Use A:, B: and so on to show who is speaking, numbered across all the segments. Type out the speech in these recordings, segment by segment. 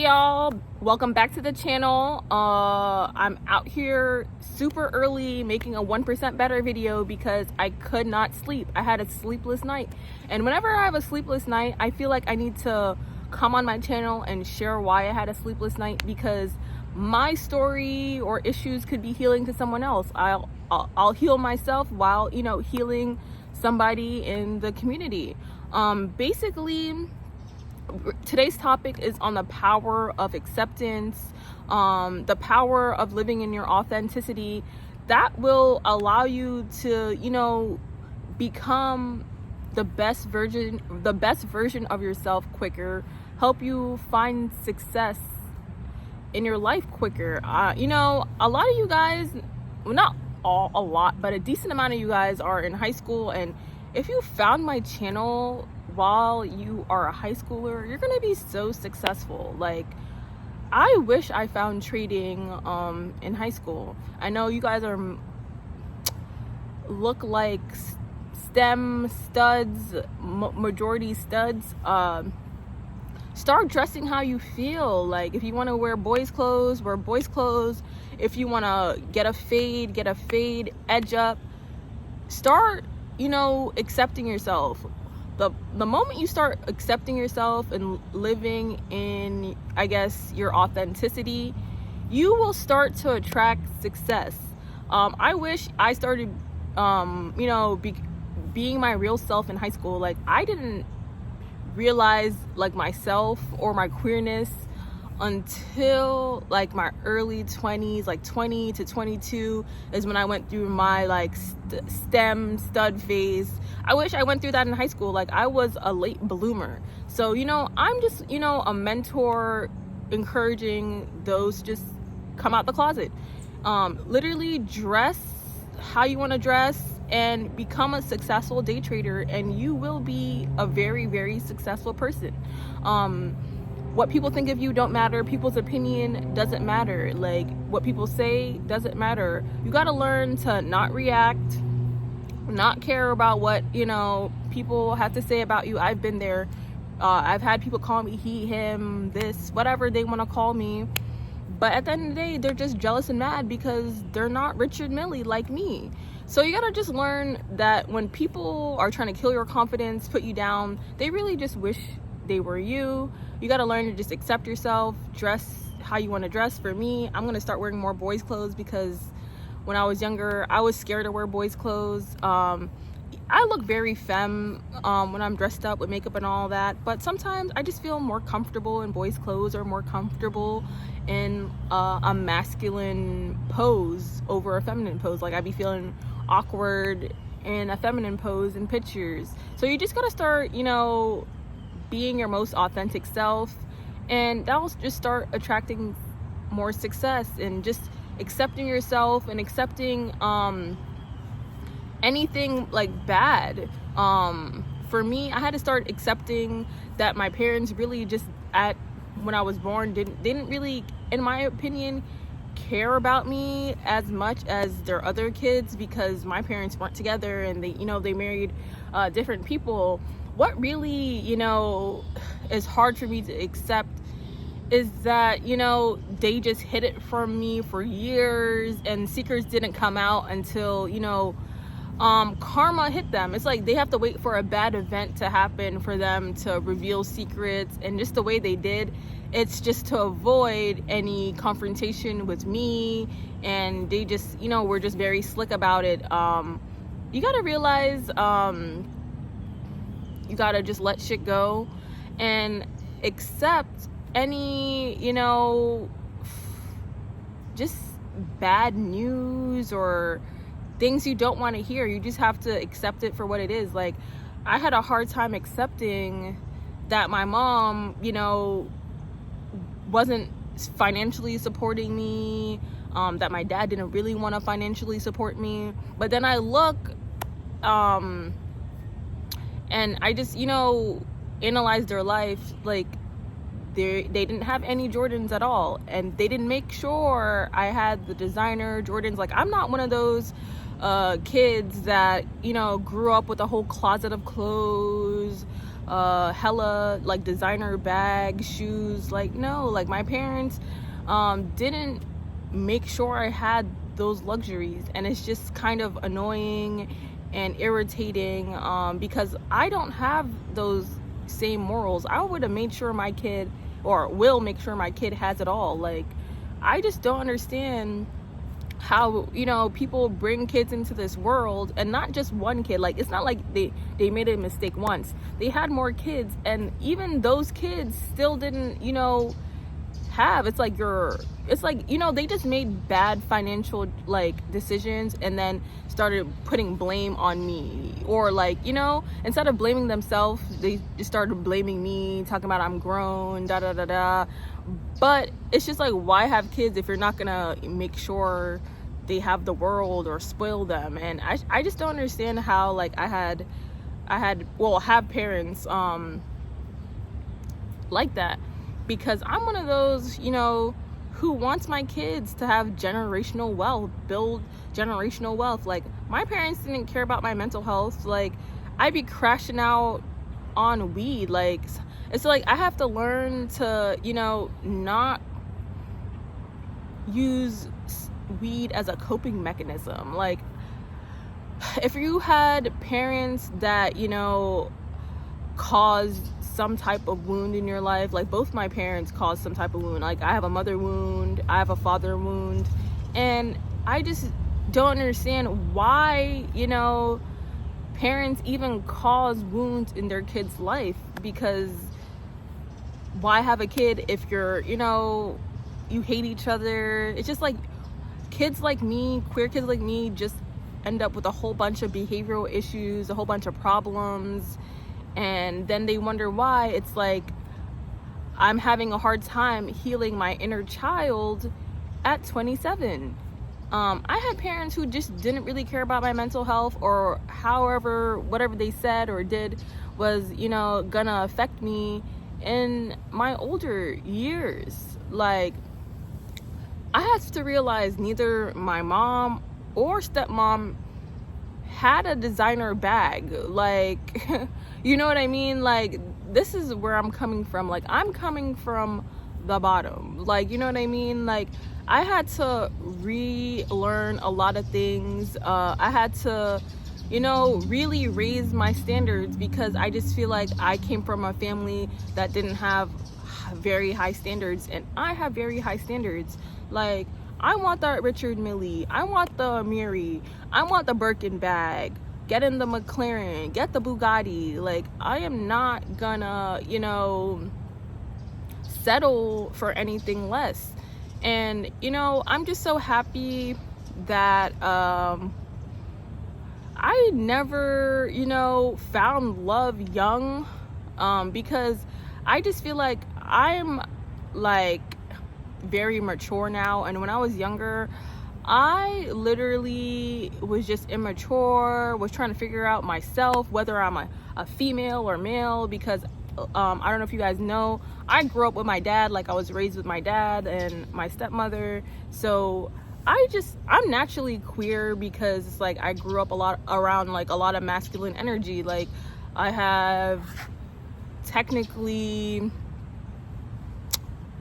A: Y'all, welcome back to the channel. I'm out here super early making a 1% better video because I could not sleep. I had a sleepless night, and whenever I have a sleepless night, I feel like I need to come on my channel and share why I had a sleepless night, because my story or issues could be healing to someone else. I'll heal myself while healing somebody in the community. Basically, today's topic is on the power of acceptance, the power of living in your authenticity that will allow you to become the best version of yourself quicker, help you find success in your life quicker. A lot of you guys, well, not a lot, but a decent amount of you guys are in high school, and if you found my channel while you are a high schooler, you're gonna be so successful. Like, I wish I found trading in high school. I know you guys look like STEM studs, majority studs. Start dressing how you feel. Like, if you want to wear boys clothes, wear boys clothes. If you want to get a fade, edge up. Start accepting yourself. The moment you start accepting yourself and living in, I guess, your authenticity, you will start to attract success. I wish I started, being my real self in high school. Like, I didn't realize like myself or my queerness until like my early 20s, like 20 to 22 is when I went through my like STEM stud phase. I wish I went through that in high school. Like, I was a late bloomer. So I'm just a mentor, encouraging those just come out the closet. Literally dress how you want to dress and become a successful day trader, and you will be a very, very successful person. What people think of you don't matter. People's opinion doesn't matter. Like, what people say doesn't matter. You got to learn to not react, not care about what people have to say about you. I've been there. I've had people call me he, him, this, whatever they want to call me, but at the end of the day, they're just jealous and mad because they're not Richard Milley like me. So you gotta just learn that when people are trying to kill your confidence, put you down, they really just wish they were you. You gotta learn to just accept yourself, dress how you want to dress. For me, I'm gonna start wearing more boys clothes because when I was younger, I was scared to wear boys clothes. I look very femme when I'm dressed up with makeup and all that, but sometimes I just feel more comfortable in boys clothes, or more comfortable in a masculine pose over a feminine pose. Like, I'd be feeling awkward in a feminine pose in pictures. So you just gotta start being your most authentic self, and that will just start attracting more success, and just accepting yourself and accepting anything like bad. For me, I had to start accepting that my parents really just when I was born didn't really, in my opinion, care about me as much as their other kids, because my parents weren't together and they married different people. What really is hard for me to accept is that they just hid it from me for years, and secrets didn't come out until karma hit them. It's like they have to wait for a bad event to happen for them to reveal secrets, and just the way they did, it's just to avoid any confrontation with me, and they just were just very slick about it. You gotta realize you gotta just let shit go and accept any just bad news or things you don't want to hear. You just have to accept it for what it is. Like, I had a hard time accepting that my mom wasn't financially supporting me, that my dad didn't really want to financially support me. But then I look and I just analyze their life. Like, they didn't have any Jordans at all, and they didn't make sure I had the designer Jordans. Like, I'm not one of those kids that grew up with a whole closet of clothes. hella like designer bags, shoes. Like, no, like my parents didn't make sure I had those luxuries, and it's just kind of annoying and irritating because I don't have those same morals. I would have made sure my kid, or will make sure my kid, has it all. Like, I just don't understand how, you know, people bring kids into this world, and not just one kid. Like, it's not like they made a mistake once. They had more kids, and even those kids still didn't, you know, have. It's like, you know, they just made bad financial like decisions and then started putting blame on me, or like, you know, instead of blaming themselves, they just started blaming me, talking about I'm grown, da da da da. But it's just like, why have kids if you're not gonna make sure they have the world or spoil them? And I just don't understand how, like, I have parents like that, because I'm one of those, you know, who wants my kids to have generational wealth, build generational wealth. Like, my parents didn't care about my mental health. Like, I'd be crashing out on weed. Like, it's like I have to learn to, you know, not use weed as a coping mechanism. Like, if you had parents that, you know, caused some type of wound in your life, like both my parents caused some type of wound. Like, I have a mother wound, I have a father wound, and I just don't understand why, you know, parents even cause wounds in their kids' life. Because why have a kid if you're, you know, you hate each other? It's just like, kids like me, queer kids like me, just end up with a whole bunch of behavioral issues, a whole bunch of problems, and then they wonder why. It's like, I'm having a hard time healing my inner child at 27. I had parents who just didn't really care about my mental health, or however, whatever they said or did was, you know, gonna affect me in my older years. Like, I had to realize neither my mom or stepmom had a designer bag. Like, you know what I mean? Like, this is where I'm coming from. Like, I'm coming from the bottom. Like, you know what I mean? Like, I had to relearn a lot of things. I had to, you know, really raise my standards, because I just feel like I came from a family that didn't have very high standards, and I have very high standards. Like, I want the Richard Mille, I want the Amiri, I want the Birkin bag, get in the McLaren, get the Bugatti. Like, I am not gonna, you know, settle for anything less. And, you know, I'm just so happy that I never, you know, found love young, because I just feel like I'm like very mature now. And when I was younger, I literally was just immature, was trying to figure out myself, whether I'm a female or male, because I don't know if you guys know, I grew up with my dad. Like, I was raised with my dad and my stepmother. So I'm naturally queer, because it's like I grew up around like a lot of masculine energy. Like, I have technically,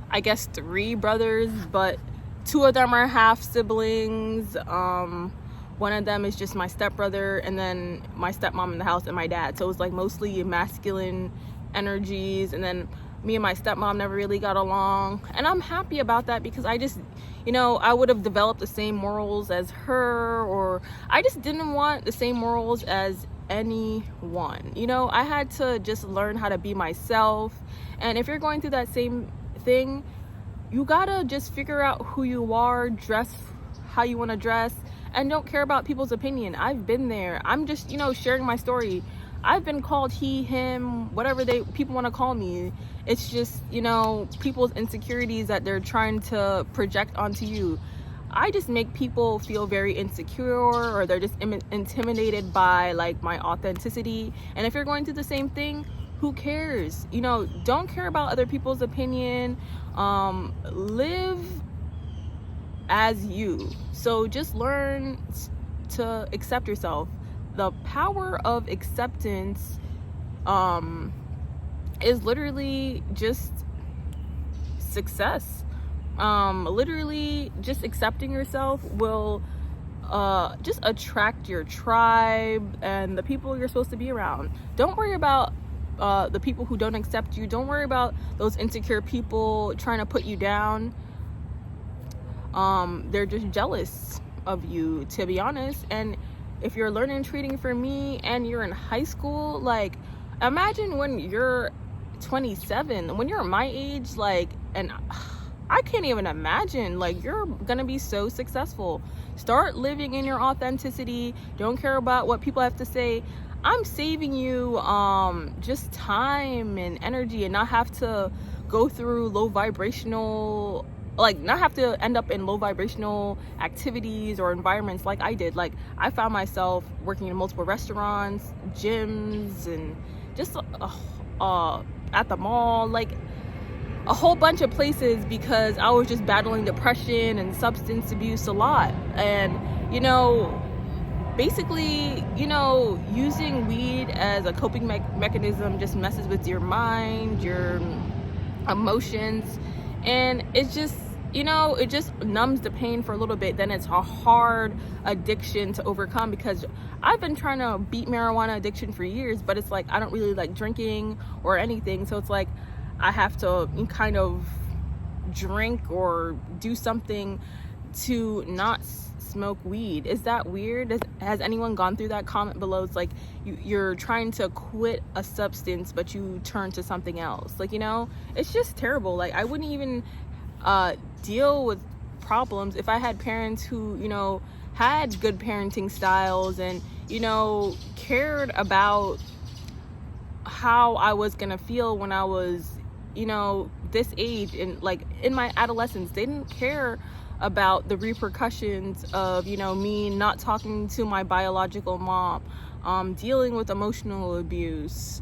A: I guess, 3 brothers, but 2 of them are half siblings. One of them is just my stepbrother, and then my stepmom in the house and my dad. So it was like mostly masculine energies, and then me and my stepmom never really got along. And I'm happy about that, because I just, you know, I would have developed the same morals as her, or I just didn't want the same morals as anyone. You know, I had to just learn how to be myself. And if you're going through that same thing, you gotta just figure out who you are, dress how you want to dress, and don't care about people's opinion. I've been there. I'm just, you know, sharing my story. I've been called he, him, whatever people want to call me. It's just, you know, people's insecurities that they're trying to project onto you. I just make people feel very insecure, or they're just intimidated by like my authenticity. And if you're going through the same thing, who cares? You know, don't care about other people's opinion. Live as you. So just learn to accept yourself. The power of acceptance is literally just success. Literally just accepting yourself will just attract your tribe and the people you're supposed to be around. Don't worry about the people who don't accept you. Don't worry about those insecure people trying to put you down. They're just jealous of you, to be honest. And if you're learning trading from me and you're in high school, like, imagine when you're 27, when you're my age, like, and I can't even imagine, like, you're gonna be so successful. Start living in your authenticity. Don't care about what people have to say. I'm saving you just time and energy, and not have to go through low vibrational, like, not have to end up in low vibrational activities or environments like I did. Like, I found myself working in multiple restaurants, gyms, and just at the mall, like a whole bunch of places, because I was just battling depression and substance abuse a lot. And, you know, basically, you know, using weed as a coping mechanism just messes with your mind, your emotions, and it just, you know, it just numbs the pain for a little bit. Then it's a hard addiction to overcome, because I've been trying to beat marijuana addiction for years, but it's like I don't really like drinking or anything, so it's like I have to kind of drink or do something to not smoke weed. Is that weird? Has anyone gone through that? Comment below. It's like you're trying to quit a substance, but you turn to something else. Like, you know, it's just terrible. Like, I wouldn't even deal with problems if I had parents who, you know, had good parenting styles and, you know, cared about how I was gonna feel when I was, you know, this age, and like in my adolescence. They didn't care about the repercussions of, you know, me not talking to my biological mom, dealing with emotional abuse,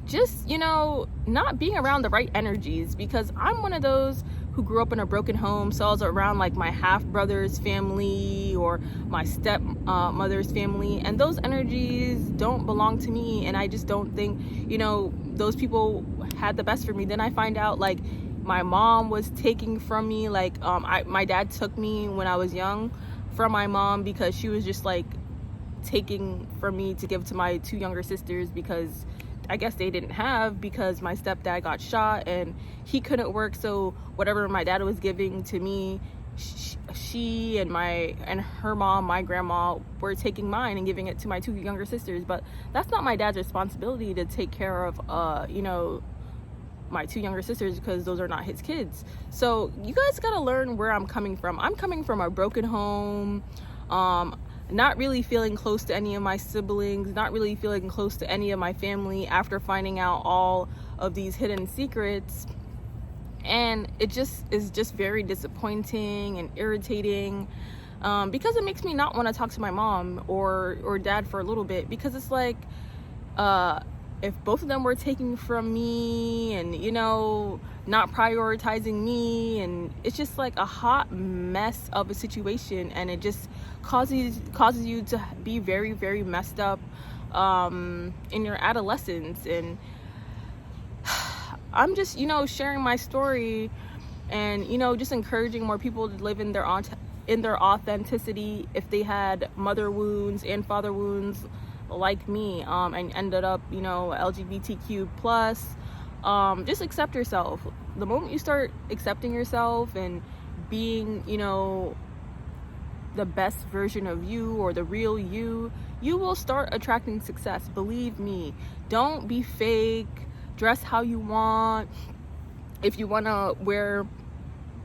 A: just, you know, not being around the right energies, because I'm one of those who grew up in a broken home. So I was around like my half brother's family or my step mother's family, and those energies don't belong to me. And I just don't think, you know, those people had the best for me. Then I find out like my mom was taking from me, like my dad took me when I was young from my mom, because she was just like taking from me to give to my two younger sisters, because I guess they didn't have, because my stepdad got shot and he couldn't work. So whatever my dad was giving to me, she and her mom, my grandma, were taking mine and giving it to my two younger sisters. But that's not my dad's responsibility to take care of you know, my two younger sisters, because those are not his kids. So you guys gotta learn where I'm coming from. I'm coming from a broken home, not really feeling close to any of my siblings, not really feeling close to any of my family after finding out all of these hidden secrets. And it just is just very disappointing and irritating, because it makes me not want to talk to my mom or dad for a little bit, because it's like if both of them were taking from me and, you know, not prioritizing me, and it's just like a hot mess of a situation, and it just causes you to be very, very messed up in your adolescence. And I'm just, you know, sharing my story, and, you know, just encouraging more people to live in their authenticity if they had mother wounds and father wounds like me, and ended up, you know, LGBTQ plus. Just accept yourself. The moment you start accepting yourself and being, you know, the best version of you, or the real you, you will start attracting success. Believe me. Don't be fake. Dress how you want. If you want to wear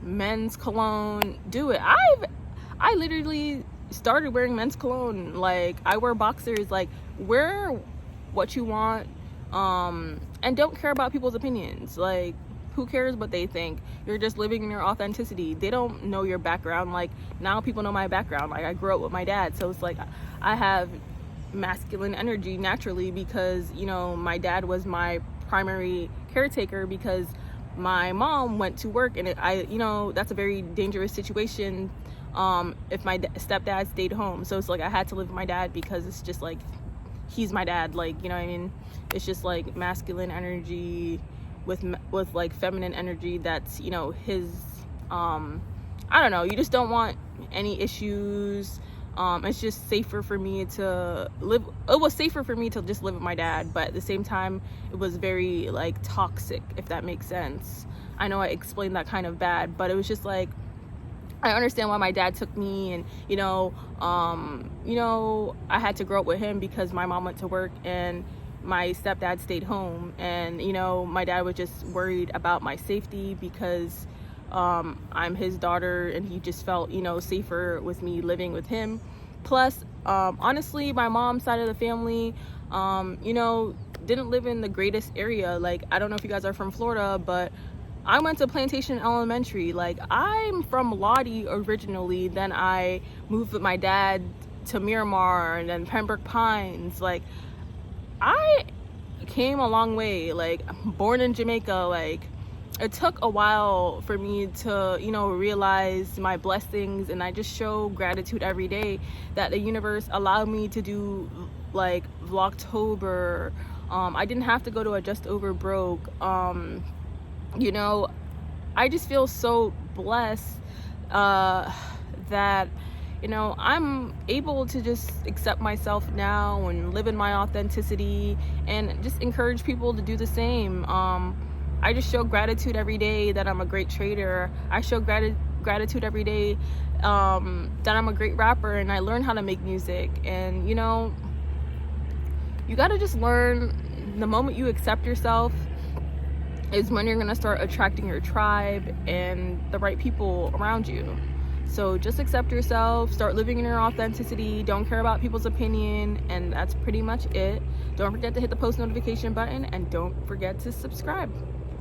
A: men's cologne, do it. I literally started wearing men's cologne. Like, I wear boxers. Like, wear what you want, and don't care about people's opinions. Like, who cares what they think? You're just living in your authenticity. They don't know your background. Like, now people know my background. Like, I grew up with my dad, so it's like I have masculine energy naturally, because, you know, my dad was my primary caretaker, because my mom went to work, and you know, that's a very dangerous situation if my stepdad stayed home. So it's like I had to live with my dad, because it's just like he's my dad. Like, you know what I mean? It's just like masculine energy with like feminine energy. That's, you know, his, I don't know, you just don't want any issues. It's just safer for me to live. It was safer for me to just live with my dad, but at the same time, it was very like toxic, if that makes sense. I know I explained that kind of bad, but it was just like, I understand why my dad took me, and you know, I had to grow up with him because my mom went to work and my stepdad stayed home, and you know, my dad was just worried about my safety because I'm his daughter, and he just felt, you know, safer with me living with him. Plus, honestly, my mom's side of the family, you know, didn't live in the greatest area. Like, I don't know if you guys are from Florida, but I went to Plantation Elementary. Like, I'm from Lottie originally, then I moved with my dad to Miramar and then Pembroke Pines. Like, I came a long way. Like, born in Jamaica. Like, it took a while for me to, you know, realize my blessings, and I just show gratitude every day that the universe allowed me to do like Vlogtober. I didn't have to go to a Just Over Broke. You know, I just feel so blessed that, you know, I'm able to just accept myself now and live in my authenticity, and just encourage people to do the same. I just show gratitude every day that I'm a great trader. I show gratitude every day that I'm a great rapper, and I learn how to make music. And you know, you gotta just learn, the moment you accept yourself is when you're gonna start attracting your tribe and the right people around you. So just accept yourself, start living in your authenticity, don't care about people's opinion, and that's pretty much it. Don't forget to hit the post notification button, and don't forget to subscribe.